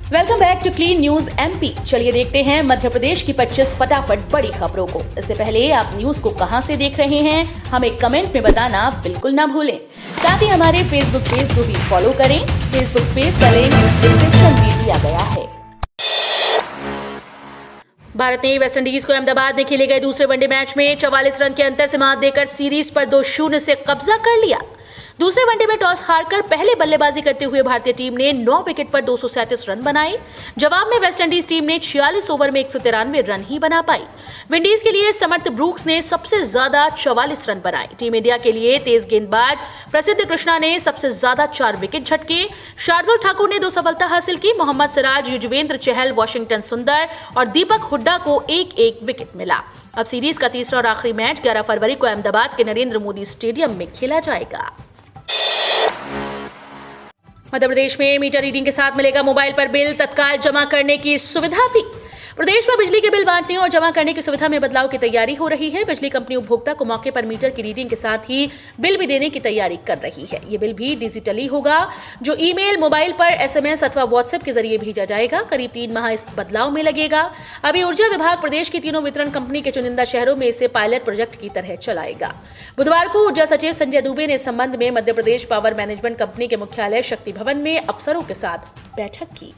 Welcome back to clean news MP. चलिए देखते हैं मध्य प्रदेश की 25 फटाफट बड़ी खबरों को। इससे पहले आप न्यूज को कहां से देख रहे हैं हमें कमेंट में बताना बिल्कुल ना भूलें। साथ ही हमारे फेसबुक पेज को भी फॉलो करें। फेसबुक पेज का लिंक डिस्क्रिप्शन में दिया गया है। भारत ने वेस्टइंडीज को अहमदाबाद में खेले गए दूसरे वनडे मैच में 44 रन के अंतर से मात देकर सीरीज पर 2-0 से कब्जा कर लिया। दूसरे वनडे में टॉस हारकर पहले बल्लेबाजी करते हुए भारतीय टीम ने 9 विकेट पर 237 रन बनाए। जवाब में वेस्टइंडीज टीम ने 46 ओवर में 193 रन ही बना पाई। विंडीज के लिए समर्थ ब्रूक्स ने सबसे ज्यादा 44 रन बनाए। टीम इंडिया के लिए तेज गेंदबाज प्रसिद्ध कृष्णा ने सबसे ज्यादा 4 विकेट झटके। शार्दुल ठाकुर ने 2 सफलता हासिल की। मोहम्मद सिराज, युजवेंद्र चहल, वाशिंगटन सुंदर और दीपक हुड्डा को एक विकेट मिला। अब सीरीज का तीसरा और आखिरी मैच 11 फरवरी को अहमदाबाद के नरेंद्र मोदी स्टेडियम में खेला जाएगा। मध्य प्रदेश में मीटर रीडिंग के साथ मिलेगा मोबाइल पर बिल तत्काल जमा करने की सुविधा भी। प्रदेश में बिजली के बिल बांटने और जमा करने की सुविधा में बदलाव की तैयारी हो रही है। बिजली कंपनी उपभोक्ता को मौके पर मीटर की रीडिंग के साथ ही बिल भी देने की तैयारी कर रही है। ये बिल भी डिजिटली होगा, जो ईमेल, मोबाइल पर एसएमएस अथवा व्हाट्सएप के जरिए भेजा जाएगा। करीब 3 माह इस बदलाव में लगेगा। अभी ऊर्जा विभाग प्रदेश की तीनों वितरण कंपनी के चुनिंदा शहरों में इसे पायलट प्रोजेक्ट की तरह चलाएगा। बुधवार को ऊर्जा सचिव संजय दुबे ने इस संबंध में Madhya Pradesh power management company के मुख्यालय शक्ति भवन में अफसरों के साथ बैठक की।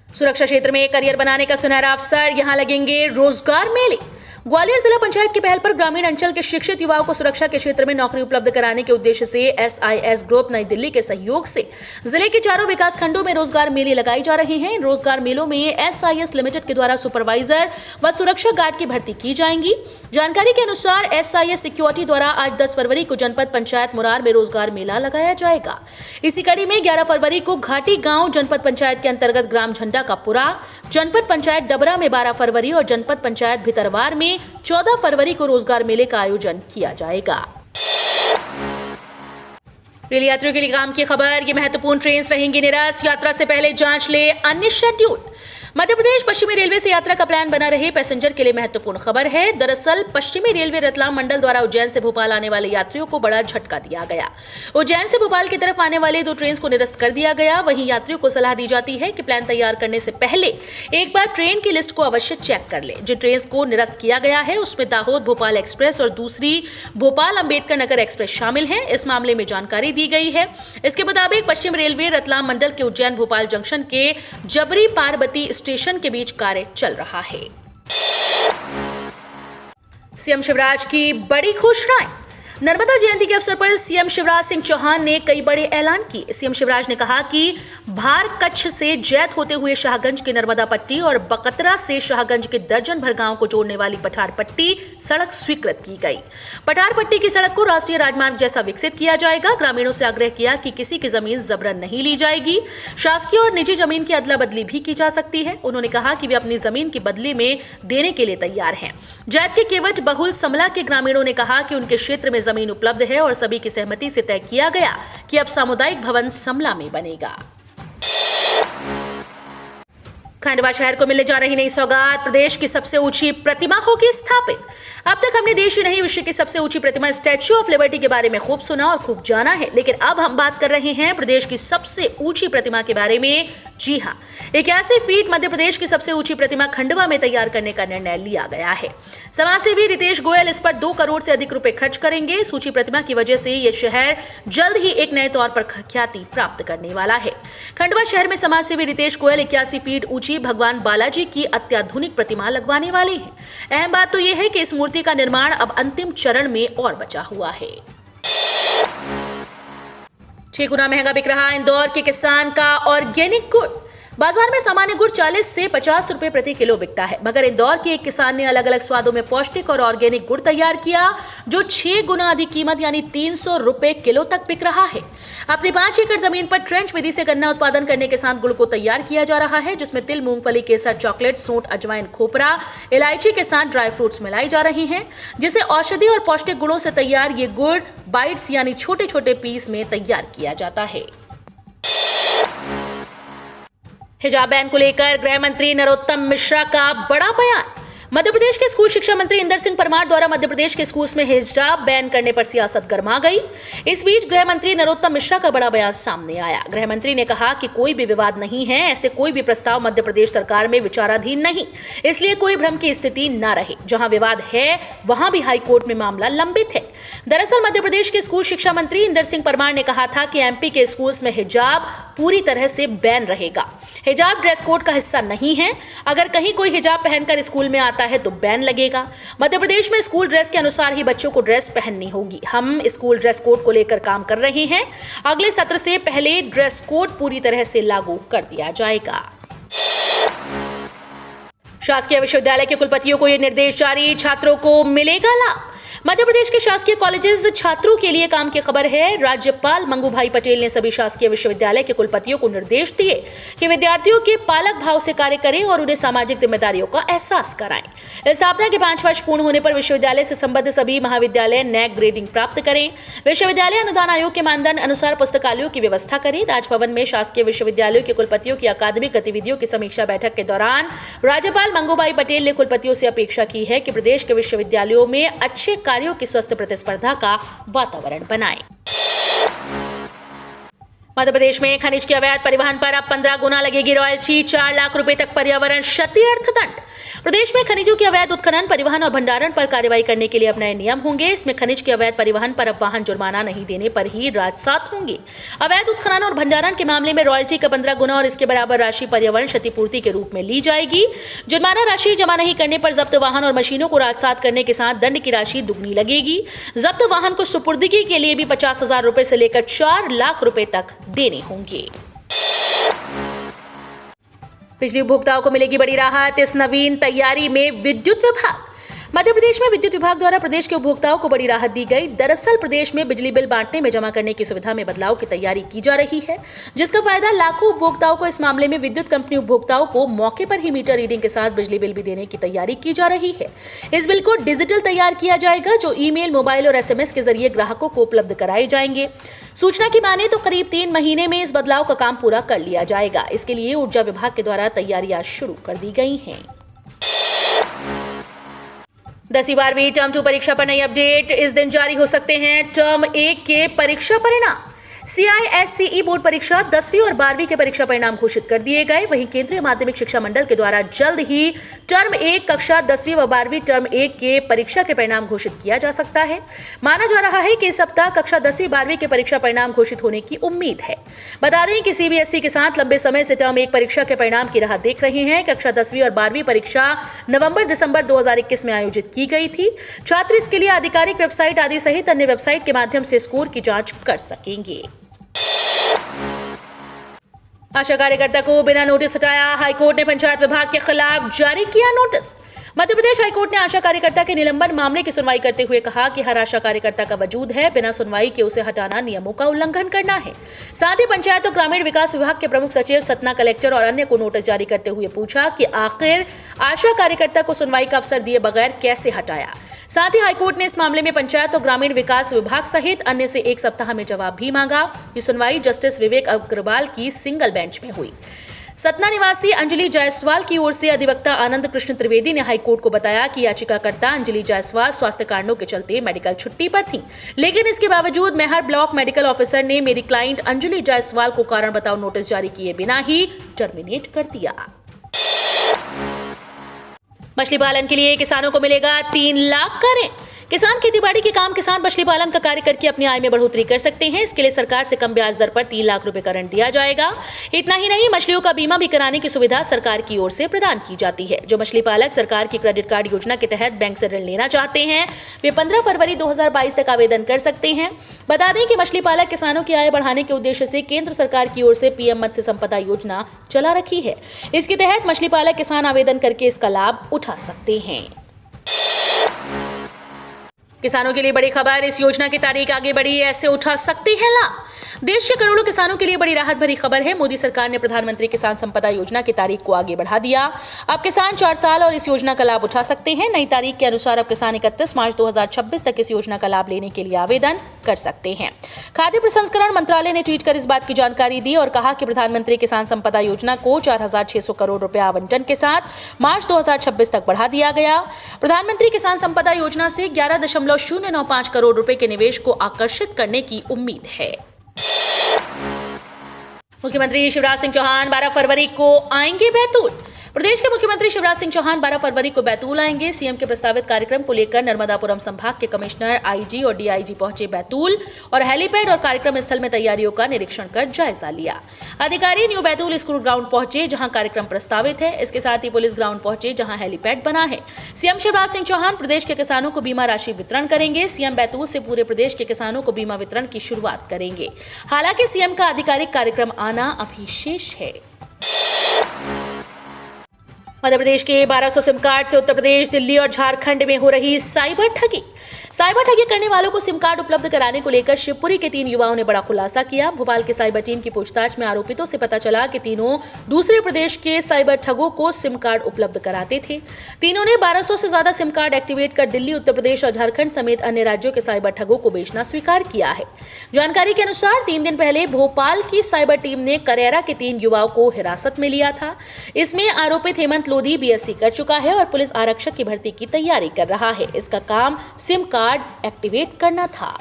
सुरक्षा क्षेत्र में करियर बनाने का सुनहरा अवसर, यहां लगेंगे रोजगार मेले। ग्वालियर जिला पंचायत की पहल पर ग्रामीण अंचल के शिक्षित युवाओं को सुरक्षा के क्षेत्र में नौकरी उपलब्ध कराने के उद्देश्य से SIS ग्रुप नई दिल्ली के सहयोग से जिले के 4 विकास खंडों में रोजगार मेले लगाए जा रहे हैं। इन रोजगार मेलों में SIS लिमिटेड के द्वारा सुपरवाइजर व सुरक्षा गार्ड की भर्ती की जाएंगी। जानकारी के अनुसार SIS सिक्योरिटी द्वारा आज 10 फरवरी को जनपद पंचायत मुरार में रोजगार मेला लगाया जाएगा। इसी कड़ी में 11 फरवरी को घाटी गांव जनपद पंचायत के अंतर्गत ग्राम झंडा का पुरा, जनपद पंचायत डबरा में 12 फरवरी और जनपद पंचायत भितरवार में 14 फरवरी को रोजगार मेले का आयोजन किया जाएगा। रेल यात्रियों के लिए काम की खबर, ये महत्वपूर्ण ट्रेन रहेंगी निरस्त। यात्रा से पहले जांच ले अन्य शेड्यूल। मध्य प्रदेश पश्चिमी रेलवे से यात्रा का प्लान बना रहे पैसेंजर के लिए महत्वपूर्ण खबर है। दरअसल पश्चिमी रेलवे रतलाम मंडल द्वारा उज्जैन से भोपाल आने वाले यात्रियों को बड़ा झटका दिया गया। उज्जैन से भोपाल की तरफ आने वाले 2 ट्रेन को निरस्त कर दिया गया। वहीं यात्रियों को सलाह दी जाती है कि प्लान तैयार करने से पहले एक बार ट्रेन की लिस्ट को अवश्य चेक कर ले। जिन ट्रेन को निरस्त किया गया है उसमें दाहोद भोपाल एक्सप्रेस और दूसरी भोपाल अंबेडकर नगर एक्सप्रेस शामिल है। इस मामले में जानकारी दी गई है। इसके मुताबिक पश्चिम रेलवे रतलाम मंडल के उज्जैन भोपाल जंक्शन के जबरी पार्वती स्टेशन के बीच कार्य चल रहा है। सीएम शिवराज की बड़ी घोषणाएं। नर्मदा जयंती के अवसर पर सीएम शिवराज सिंह चौहान ने कई बड़े ऐलान किए। सीएम शिवराज ने कहा कि भार कच्छ से जैत होते हुए शाहगंज की नर्मदा पट्टी और बकतरा से शाहगंज के दर्जन भर गांव को जोड़ने वाली पठार पट्टी सड़क स्वीकृत की गई। पठार पट्टी की सड़क को राष्ट्रीय राजमार्ग जैसा विकसित किया जाएगा। ग्रामीणों से आग्रह किया कि किसी की जमीन जबरन नहीं ली जाएगी। शासकीय और निजी जमीन की अदला बदली भी की जा सकती है। उन्होंने कहा कि वे अपनी जमीन की बदले में देने के लिए तैयार हैं। जैत के केवट बहुल समला के ग्रामीणों ने कहा कि उनके क्षेत्र में जमीन उपलब्ध है और सभी की सहमति से तय किया गया कि अब सामुदायिक भवन समला में बनेगा। खंडवा शहर को मिलने जा रही नई सौगात, प्रदेश की सबसे ऊंची प्रतिमा होगी स्थापित। अब तक हमने देश ही नहीं विश्व की सबसे ऊंची प्रतिमा स्टैच्यू ऑफ लिबर्टी के बारे में खूब सुना और खूब जाना है, लेकिन अब हम बात कर रहे हैं प्रदेश की सबसे ऊंची प्रतिमा के बारे में। जी हां, 81 फीट मध्य प्रदेश की सबसे ऊंची प्रतिमा खंडवा में तैयार करने का निर्णय लिया गया है। समाजसेवी रितेश गोयल इस पर 2 करोड़ से अधिक रुपए खर्च करेंगे। इस ऊंची प्रतिमा की वजह से यह शहर जल्द ही एक नए तौर पर ख्याति प्राप्त करने वाला है। खंडवा शहर में समाजसेवी रितेश गोयल 81 फीट ऊंची भगवान बालाजी की अत्याधुनिक प्रतिमा लगवाने वाले हैं। अहम बात तो यह है कि इस मूर्ति का निर्माण अब अंतिम चरण में और बचा हुआ है। 6 गुना महंगा बिक रहा इंदौर के किसान का ऑर्गेनिक गुड़। बाजार में सामान्य गुड़ 40 से 50 रुपए प्रति किलो बिकता है, मगर इंदौर के एक किसान ने अलग अलग स्वादों में पौष्टिक और ऑर्गेनिक गुड़ तैयार किया, जो 6 गुना अधिक कीमत यानी 300 रुपए किलो तक बिक रहा है। अपनी 5 एकड़ जमीन पर ट्रेंच विधि से गन्ना उत्पादन करने के साथ गुड़ को तैयार किया जा रहा है, जिसमें तिल, मूंगफली, केसर, चॉकलेट, सूंठ, अजवाइन, खोपरा, इलायची के साथ ड्राई फ्रूट्स मिलाई जा रही हैं, जिसे औषधि और पौष्टिक गुणों से तैयार ये गुड़ बाइट्स यानी छोटे छोटे पीस में तैयार किया जाता है। हिजाब बैन को लेकर गृह मंत्री नरोत्तम मिश्रा का बड़ा बयान। मध्य प्रदेश के स्कूल शिक्षा मंत्री इंदर सिंह परमार द्वारा मध्य प्रदेश के स्कूल्स में हिजाब बैन करने पर सियासत गर्मा गई। इस बीच गृह मंत्री नरोत्तम मिश्रा का बड़ा बयान सामने आया। गृह मंत्री ने कहा कि कोई भी विवाद नहीं है, ऐसे कोई भी प्रस्ताव मध्य प्रदेश सरकार में विचाराधीन नहीं, इसलिए कोई भ्रम की स्थिति न रहे। जहां विवाद है वहां भी हाईकोर्ट में मामला लंबित है। दरअसल मध्य प्रदेश के स्कूल शिक्षा मंत्री इंदर सिंह परमार ने कहा था कि एमपी के स्कूल्स में हिजाब पूरी तरह से बैन रहेगा। हिजाब ड्रेस कोड का हिस्सा नहीं है। अगर कहीं कोई हिजाब पहनकर स्कूल में आता है तो बैन लगेगा। मध्य प्रदेश में स्कूल ड्रेस के अनुसार ही बच्चों को ड्रेस पहननी होगी। हम स्कूल ड्रेस कोड को लेकर काम कर रहे हैं। अगले सत्र से पहले ड्रेस कोड पूरी तरह से लागू कर दिया जाएगा। शासकीय विश्वविद्यालय के कुलपतियों को यह निर्देश जारी, छात्रों को मिलेगा लाभ। मध्य प्रदेश के शासकीय कॉलेजेस छात्रों के लिए काम की खबर है। राज्यपाल मंगूभाई पटेल ने सभी शासकीय विश्वविद्यालय के कुलपतियों को निर्देश दिए कि विद्यार्थियों के पालक भाव से कार्य करें और उन्हें सामाजिक जिम्मेदारियों का एहसास कराएं। स्थापना के 5 वर्ष पूर्ण होने पर विश्वविद्यालय से संबद्ध सभी महाविद्यालय नैक ग्रेडिंग प्राप्त करें। विश्वविद्यालय अनुदान आयोग के मानदंड अनुसार पुस्तकालयों की व्यवस्था करें। राजभवन में शासकीय विश्वविद्यालयों के कुलपतियों की अकादमिक गतिविधियों की समीक्षा बैठक के दौरान राज्यपाल मंगूभाई पटेल ने कुलपतियों से अपेक्षा की है कि प्रदेश के विश्वविद्यालयों में अच्छे कार्यों की स्वस्थ प्रतिस्पर्धा का वातावरण बनाएं। मध्य प्रदेश में खनिज के अवैध परिवहन पर अब 15 गुना लगेगी रॉयल्टी, 4 लाख रुपए तक पर्यावरण क्षति अर्थदंड। प्रदेश में खनिजों के अवैध उत्खनन, परिवहन और भंडारण पर कार्रवाई करने के लिए अब नए नियम होंगे। इसमें खनिज के अवैध परिवहन पर अब वाहन जुर्माना नहीं देने पर ही राजसात होंगे। अवैध उत्खनन और भंडारण के मामले में रॉयल्टी का 15 गुना और इसके बराबर राशि पर्यावरण क्षतिपूर्ति के रूप में ली जाएगी। जुर्माना राशि जमा नहीं करने पर जब्त वाहन और मशीनों को राजसात करने के साथ दंड की राशि दुगनी लगेगी। जब्त वाहन को सुपुर्दगी के लिए भी 50,000 रुपए से लेकर 4 लाख रुपए तक देने होंगे। बिजली उपभोक्ताओं को मिलेगी बड़ी राहत, इस नवीन तैयारी में विद्युत विभाग। मध्य प्रदेश में विद्युत विभाग द्वारा प्रदेश के उपभोक्ताओं को बड़ी राहत दी गई। दरअसल प्रदेश में बिजली बिल बांटने में जमा करने की सुविधा में बदलाव की तैयारी की जा रही है, जिसका फायदा लाखों उपभोक्ताओं को। इस मामले में विद्युत कंपनी उपभोक्ताओं को मौके पर ही मीटर रीडिंग के साथ बिजली बिल भी देने की तैयारी की जा रही है। इस बिल को डिजिटल तैयार किया जाएगा, जो ईमेल, मोबाइल और SMS के जरिए ग्राहकों को उपलब्ध कराए जाएंगे। सूचना की माने तो करीब 3 महीने में इस बदलाव का काम पूरा कर लिया जाएगा। इसके लिए ऊर्जा विभाग के द्वारा तैयारियां शुरू कर दी गई हैं। 10वीं 12वीं टर्म 2 परीक्षा पर नई अपडेट, इस दिन जारी हो सकते हैं टर्म 1 के परीक्षा परिणाम। CISCE बोर्ड परीक्षा 10वीं और 12वीं के परीक्षा परिणाम घोषित कर दिए गए। वहीं केंद्रीय माध्यमिक शिक्षा मंडल के द्वारा जल्द ही टर्म 1 कक्षा 10वीं व 12वीं टर्म 1 के परीक्षा के परिणाम घोषित किया जा सकता है। माना जा रहा है कि इस सप्ताह कक्षा 10वीं 12वीं के परीक्षा परिणाम घोषित होने की उम्मीद है। बता दें कि CBSE के साथ लंबे समय से टर्म 1 परीक्षा के परिणाम की राह देख रहे हैं। कक्षा 10वीं और 12वीं परीक्षा नवंबर-दिसंबर 2021 में आयोजित की गई थी। छात्र इसके लिए आधिकारिक वेबसाइट आदि सहित अन्य वेबसाइट के माध्यम से स्कोर की जांच कर सकेंगे। आशा कार्यकर्ता को बिना नोटिस हटाया, हाईकोर्ट ने पंचायत विभाग के खिलाफ जारी किया नोटिस। मध्य प्रदेश हाईकोर्ट ने आशा कार्यकर्ता के निलंबन मामले की सुनवाई करते हुए कहा कि हर आशा कार्यकर्ता का वजूद है, बिना सुनवाई के उसे हटाना नियमों का उल्लंघन करना है। साथ ही पंचायत और ग्रामीण विकास विभाग के प्रमुख सचिव, सतना कलेक्टर और अन्य को नोटिस जारी करते हुए पूछा कि आखिर आशा कार्यकर्ता को सुनवाई का अवसर दिए बगैर कैसे हटाया। साथ ही हाईकोर्ट ने इस मामले में पंचायत और ग्रामीण विकास विभाग सहित अन्य से 1 सप्ताह में जवाब भी मांगा। ये सुनवाई जस्टिस विवेक अग्रवाल की सिंगल बेंच में हुई। सतना निवासी अंजलि जायसवाल की ओर से अधिवक्ता आनंद कृष्ण त्रिवेदी ने हाईकोर्ट को बताया कि याचिकाकर्ता अंजलि जायसवाल स्वास्थ्य कारणों के चलते मेडिकल छुट्टी पर थीं, लेकिन इसके बावजूद मेहर ब्लॉक मेडिकल ऑफिसर ने मेरी क्लाइंट अंजलि जायसवाल को कारण बताओ नोटिस जारी किए बिना ही टर्मिनेट कर दिया। मछली पालन के लिए किसानों को मिलेगा 3 लाख का ऋण। किसान खेतीबाड़ी के काम किसान मछली पालन का कार्य करके अपनी आय में बढ़ोतरी कर सकते हैं। इसके लिए सरकार से कम ब्याज दर पर 3 लाख रुपए का ऋण दिया जाएगा। इतना ही नहीं, मछलियों का बीमा भी कराने की सुविधा सरकार की ओर से प्रदान की जाती है। जो मछली पालक सरकार की क्रेडिट कार्ड योजना के तहत बैंक से ऋण लेना चाहते हैं, वे 15 फरवरी 2022 तक आवेदन कर सकते हैं। बता दें कि मछली पालक किसानों की आय बढ़ाने के उद्देश्य से केंद्र सरकार की ओर से PM मत्स्य संपदा योजना चला रखी है। इसके तहत मछली पालक किसान आवेदन करके इसका लाभ उठा सकते हैं। किसानों के लिए बड़ी खबर, इस योजना की तारीख आगे बढ़ी, ऐसे उठा सकते हैं लाभ। देश के करोड़ों किसानों के लिए बड़ी राहत भरी खबर है। मोदी सरकार ने प्रधानमंत्री किसान संपदा योजना की तारीख को आगे बढ़ा दिया। अब किसान 4 साल और इस योजना का लाभ उठा सकते हैं। नई तारीख के अनुसार अब किसान 31 मार्च 2026 तक इस योजना का लाभ लेने के लिए आवेदन कर सकते हैं। खाद्य प्रसंस्करण मंत्रालय ने ट्वीट कर इस बात की जानकारी दी और कहा कि प्रधानमंत्री किसान संपदा योजना को 4,600 करोड़ रुपए आवंटन के साथ मार्च 2026 तक बढ़ा दिया गया। प्रधानमंत्री किसान संपदा योजना से 11.095 करोड़ रुपए के निवेश को आकर्षित करने की उम्मीद है। मुख्यमंत्री शिवराज सिंह चौहान 12 फरवरी को आएंगे बैतूल। प्रदेश के मुख्यमंत्री शिवराज सिंह चौहान 12 फरवरी को बैतूल आएंगे। सीएम के प्रस्तावित कार्यक्रम को लेकर नर्मदापुरम संभाग के कमिश्नर, आईजी और डीआईजी पहुंचे बैतूल और हेलीपैड और कार्यक्रम स्थल में तैयारियों का निरीक्षण कर जायजा लिया। अधिकारी न्यू बैतूल स्कूल ग्राउंड पहुंचे जहां कार्यक्रम प्रस्तावित है। इसके साथ ही पुलिस ग्राउंड पहुंचे जहां हेलीपैड बना है। सीएम शिवराज सिंह चौहान प्रदेश के किसानों को बीमा राशि वितरण करेंगे। सीएम बैतूल से पूरे प्रदेश के किसानों को बीमा वितरण की शुरुआत करेंगे। हालांकि सीएम का आधिकारिक कार्यक्रम आना अभी शेष है। मध्य प्रदेश के 1200 सिम कार्ड से उत्तर प्रदेश, दिल्ली और झारखंड में हो रही साइबर ठगी। साइबर ठगी करने वालों को सिम कार्ड उपलब्ध कराने को लेकर शिवपुरी के 3 युवाओं ने बड़ा खुलासा किया। भोपाल की साइबर टीम की पूछताछ में आरोपितों से पता चला कि तीनों दूसरे प्रदेश के साइबर ठगों को सिम कार्ड उपलब्ध कराते थे। तीनों ने 1200 से ज्यादा सिम कार्ड एक्टिवेट कर दिल्ली, उत्तर प्रदेश और झारखंड समेत अन्य राज्यों के साइबर ठगों को बेचना स्वीकार किया है। जानकारी के अनुसार 3 दिन पहले भोपाल की साइबर टीम ने करेरा के 3 युवाओं को हिरासत में लिया था। इसमें आरोपित हेमंत लोधी बीएससी कर चुका है और पुलिस आरक्षक की भर्ती की तैयारी कर रहा है। इसका काम सिम कार्ड एक्टिवेट करना था।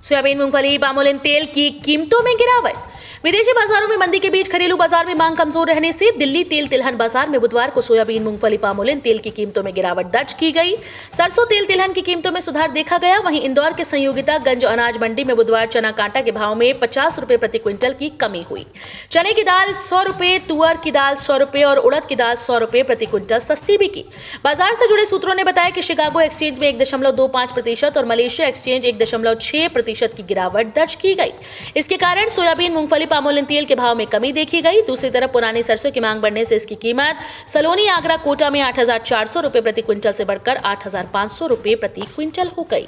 सोयाबीन, मूंगफली, पामोलिन तेल की कीमतों में गिरावट। विदेशी बाजारों में मंदी के बीच घरेलू बाजार में मांग कमजोर रहने से दिल्ली तेल तिलहन बाजार में बुधवार को सोयाबीन, मूंगफली, पामोलिन तेल की कीमतों में गिरावट दर्ज की गई। सरसों तेल तिलहन की कीमतों में सुधार देखा गया। वहीं इंदौर के संयोगिता गंज अनाज मंडी में बुधवार चना कांटा के भाव में 50 रुपए प्रति क्विंटल की कमी हुई। चने की दाल 100 रुपए, तुअर की दाल 100 रुपए और उड़द की दाल 100 रुपए प्रति क्विंटल सस्ती बिकी। बाजार से जुड़े सूत्रों ने बताया कि शिकागो एक्सचेंज में 1.25% और मलेशिया एक्सचेंज 1.6% की गिरावट दर्ज की गई। इसके कारण सोयाबीन, मूंगफली, पामोलिन तेल के भाव में कमी देखी गई। दूसरी तरफ पुरानी सरसों की मांग बढ़ने से इसकी कीमत सलोनी, आगरा, कोटा में 8,400 रुपए प्रति क्विंटल से बढ़कर 8,500 रुपए प्रति क्विंटल हो गई।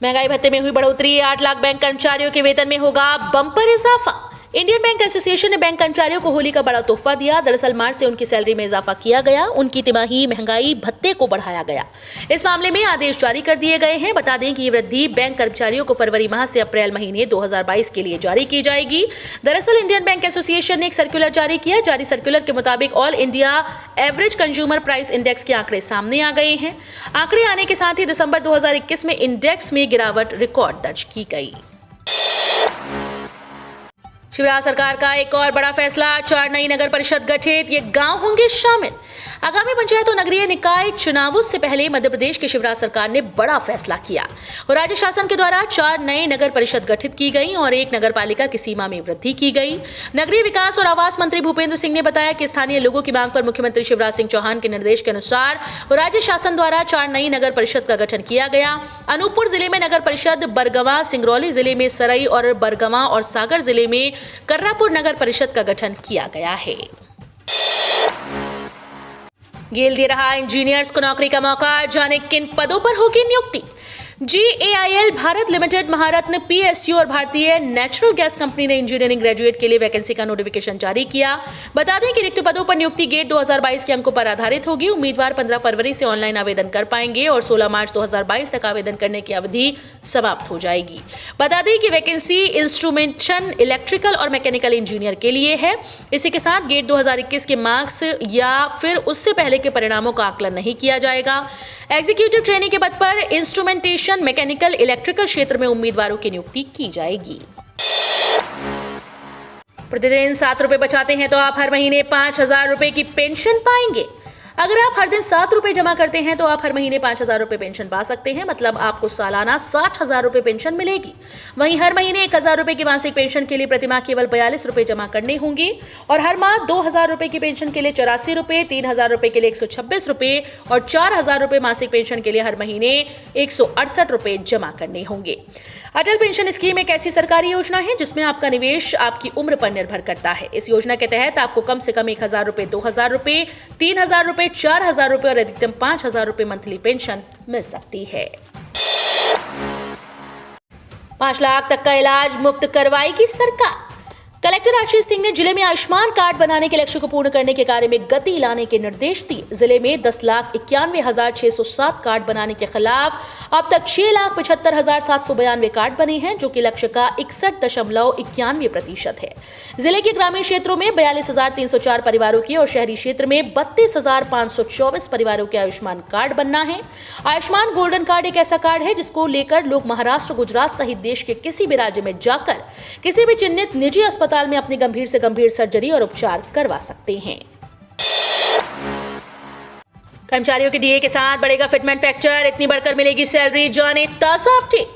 महंगाई भत्ते में हुई बढ़ोतरी। 8 लाख बैंक कर्मचारियों के वेतन में होगा बम्पर इजाफा। इंडियन बैंक एसोसिएशन ने बैंक कर्मचारियों को होली का बड़ा तोहफा दिया। दरअसल मार्च से उनकी सैलरी में इजाफा किया गया। उनकी तिमाही महंगाई भत्ते को बढ़ाया गया। इस मामले में आदेश जारी कर दिए गए हैं। बता दें कि ये वृद्धि बैंक कर्मचारियों को फरवरी माह से अप्रैल महीने 2022 के लिए जारी की जाएगी। दरअसल इंडियन बैंक एसोसिएशन ने एक सर्कुलर जारी किया। जारी सर्कुलर के मुताबिक all India average consumer price index के आंकड़े सामने आ गए हैं। आंकड़े आने के साथ ही दिसंबर 2021 में इंडेक्स में गिरावट रिकॉर्ड दर्ज की गई। शिवराज सरकार का एक और बड़ा फैसला। 4 नई नगर परिषद गठित, ये गांव होंगे शामिल। आगामी पंचायत और नगरीय निकाय चुनावों से पहले मध्य प्रदेश की शिवराज सरकार ने बड़ा फैसला किया और राज्य शासन के द्वारा 4 नए नगर परिषद गठित की गई और 1 नगर पालिका की सीमा में वृद्धि की गई। नगरीय विकास और आवास मंत्री भूपेंद्र सिंह ने बताया कि स्थानीय लोगों की मांग पर मुख्यमंत्री शिवराज सिंह चौहान के निर्देश के अनुसार राज्य शासन द्वारा 4 नई नगर परिषद का गठन किया गया। अनूपपुर जिले में नगर परिषद, बरगवां, सिंगरौली जिले में सरई और बरगवां और सागर जिले में कर्रापुर नगर परिषद का गठन किया गया है। गेल दे रहा इंजीनियर्स को नौकरी का मौका, जाने किन पदों पर होगी नियुक्ति। GAIL भारत लिमिटेड, महारत्न PSU और भारतीय नेचुरल गैस कंपनी ने इंजीनियरिंग ग्रेजुएट के लिए वैकेंसी का नोटिफिकेशन जारी किया। बता दें कि रिक्त पदों पर नियुक्ति गेट 2022 के अंकों पर आधारित होगी। उम्मीदवार 15 फरवरी से ऑनलाइन आवेदन कर पाएंगे और 16 मार्च 2022 तक आवेदन करने की अवधि समाप्त हो जाएगी। बता दें कि वैकेंसी इंस्ट्रूमेंटेशन, इलेक्ट्रिकल और मैकेनिकल इंजीनियर के लिए है। इसी के साथ गेट 2021 के मार्क्स या फिर उससे पहले के परिणामों का आकलन नहीं किया जाएगा। एग्जीक्यूटिव ट्रेनी के पद पर इंस्ट्रूमेंटेशन, मैकेनिकल, इलेक्ट्रिकल क्षेत्र में उम्मीदवारों की नियुक्ति की जाएगी। प्रतिदिन 7 रुपए बचाते हैं तो आप हर महीने 5,000 रुपए की पेंशन पाएंगे। अगर आप हर दिन 7 रुपए जमा करते हैं तो आप हर महीने 5,000 रुपए पेंशन पा सकते हैं। मतलब आपको सालाना 60,000 रुपए पेंशन मिलेगी। वहीं हर महीने 1,000 रुपए की मासिक पेंशन के लिए प्रतिमाह केवल 42 रुपए जमा करने होंगे और हर माह 2,000 रुपए की पेंशन के लिए 84 रुपए, 3,000 रुपए के लिए 126 रुपए और 4,000 रुपए मासिक पेंशन के लिए हर महीने 168 रुपए जमा करने होंगे। अटल पेंशन स्कीम एक ऐसी सरकारी योजना है जिसमें आपका निवेश आपकी उम्र पर निर्भर करता है। इस योजना के तहत आपको कम से कम 1,000 रुपए, 2,000 रुपए, 3,000 रुपए, 4,000 रुपए और अधिकतम 5,000 रुपए मंथली पेंशन मिल सकती है। 5 लाख तक का इलाज मुफ्त करवाएगी सरकार। कलेक्टर आशीष सिंह ने जिले में आयुष्मान कार्ड बनाने के लक्ष्य को पूर्ण करने के कार्य में गति लाने के निर्देश दिए। जिले में 10,91,607 कार्ड बनाने के खिलाफ अब तक 6,75,792 कार्ड बने हैं, जो कि लक्ष्य का 61.91% है। जिले के ग्रामीण क्षेत्रों में 42,304 परिवारों की और शहरी क्षेत्र में 32,524 परिवारों के आयुष्मान कार्ड बनना है। आयुष्मान गोल्डन कार्ड एक ऐसा कार्ड है जिसको लेकर लोग महाराष्ट्र, गुजरात सहित देश के किसी भी राज्य में जाकर किसी भी चिन्हित निजी अस्पताल में अपनी गंभीर से गंभीर सर्जरी और उपचार करवा सकते हैं। कर्मचारियों के डीए के साथ बढ़ेगा फिटमेंट फैक्टर, इतनी बढ़कर मिलेगी सैलरी, जाने ताजा अपडेट।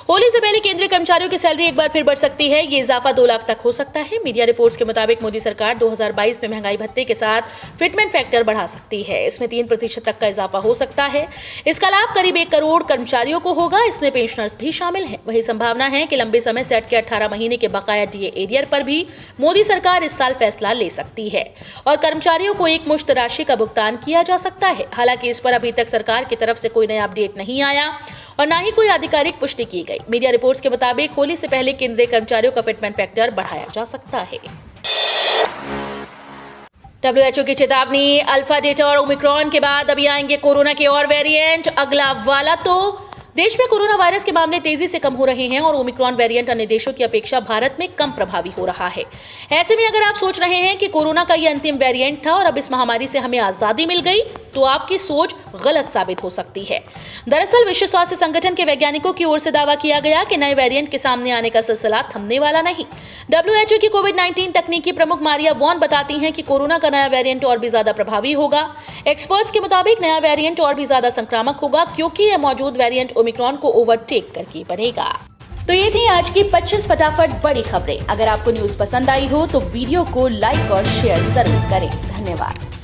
होली से पहले केंद्रीय कर्मचारियों की सैलरी एक बार फिर बढ़ सकती है। ये इजाफा 2 लाख तक हो सकता है। मीडिया रिपोर्ट्स के मुताबिक मोदी सरकार 2022 में महंगाई भत्ते के साथ फिटमेंट फैक्टर बढ़ा सकती है। इसमें 3% तक का इजाफा हो सकता है। इसका लाभ करीब 1 करोड़ कर्मचारियों को होगा। इसमें पेंशनर्स भी शामिल हैं। वही संभावना है कि लंबे समय से अटके 18 महीने के बकाया डीए एरियर पर भी मोदी सरकार इस साल फैसला ले सकती है और कर्मचारियों को एक मुश्त राशि का भुगतान किया जा सकता है। हालांकि इस पर अभी तक सरकार की तरफ से कोई नया अपडेट नहीं आया और न ही कोई आधिकारिक पुष्टि की गई। मीडिया रिपोर्ट्स के मुताबिक होली से पहले केंद्रीय कर्मचारियों का फिटमेंट फैक्टर बढ़ाया जा सकता है। WHO की चेतावनी, अल्फा, डेल्टा और ओमिक्रॉन के बाद अभी आएंगे कोरोना के और वेरिएंट। अगला वाला तो देश में कोरोना वायरस के मामले तेजी से कम हो रहे हैं और ओमिक्रॉन वेरिएंट अन्य देशों की अपेक्षा भारत में कम प्रभावी हो रहा है। ऐसे में अगर आप सोच रहे हैं कि कोरोना का ये अंतिम वेरिएंट था और अब इस महामारी से हमें आजादी मिल गई, तो आपकी सोच गलत साबित हो सकती है। दरअसल विश्व स्वास्थ्य संगठन के वैज्ञानिकों की ओर से दावा किया गया कि नए वेरिएंट के सामने आने का सिलसिला थमने वाला नहीं। WHO की कोविड-19 तकनीकी प्रमुख मारिया वॉन बताती हैं कि कोरोना का नया वेरिएंट और भी ज्यादा प्रभावी होगा। एक्सपर्ट्स के मुताबिक नया वेरिएंट और भी ज्यादा संक्रामक होगा क्योंकि यह मौजूद वेरिएंट ओमिक्रॉन को ओवरटेक करके बनेगा। तो ये थी आज की 25 फटाफट बड़ी खबरें। अगर आपको न्यूज पसंद आई हो तो वीडियो को लाइक और शेयर जरूर करें। धन्यवाद।